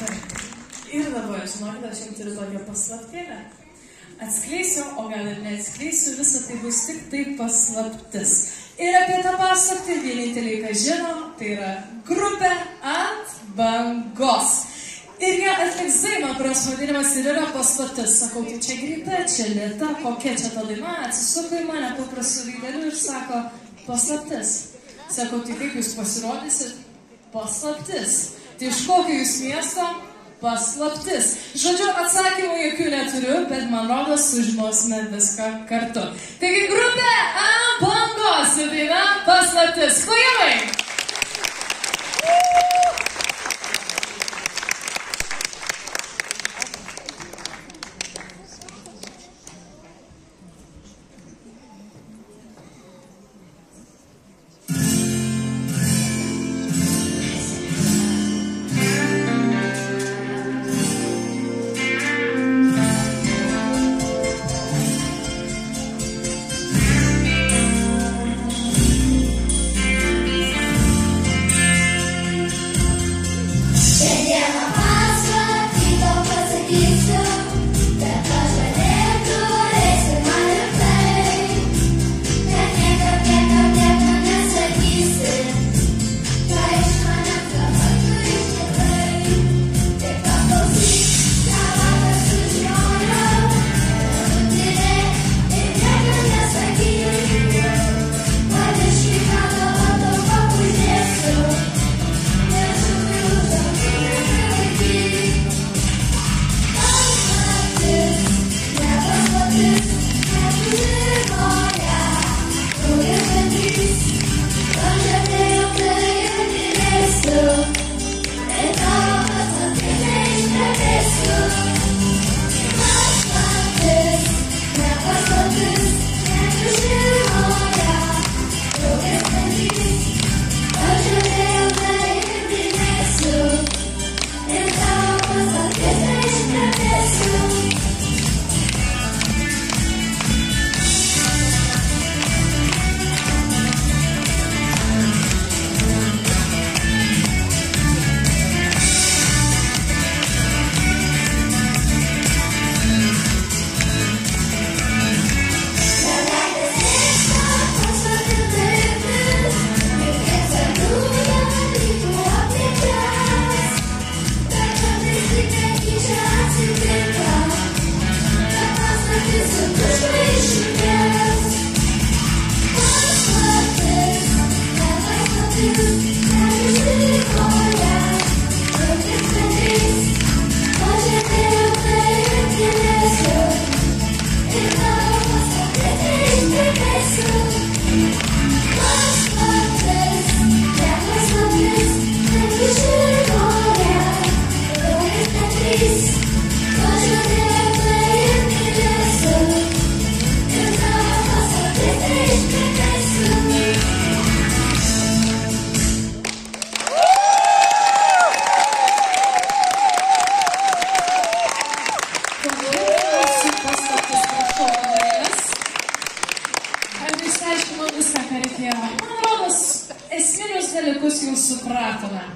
Ir dabar, žinokit, aš jums turiu tokią paslaptėlę. Atskleisiu, o gal ir neatskleisiu, visą tai bus tik tai paslaptis. Ir apie tą paslaptį vieninteliai, ką žino, tai yra grupė Ant bangos. Ir jie atliks dainą, kurios vadinimas ir yra paslaptis. Sakau, tai čia greita, čia lėta, kokia čia ta daina, atsisuko į mane paprastu veideliu ir sako, paslaptis. Sakau, tai kaip jūs pasirodysit? Paslaptis. Tai iš kokio jūs miesto? Paslaptis. Žodžiu, atsakymų jokių neturiu, bet man rodos sužinosime viską kartu. Taigi grupė Ant bangos ir daina Paslaptis. Plojimai! Viską, ką reikėjo. Man rodos, esminius dalykus jau supratome.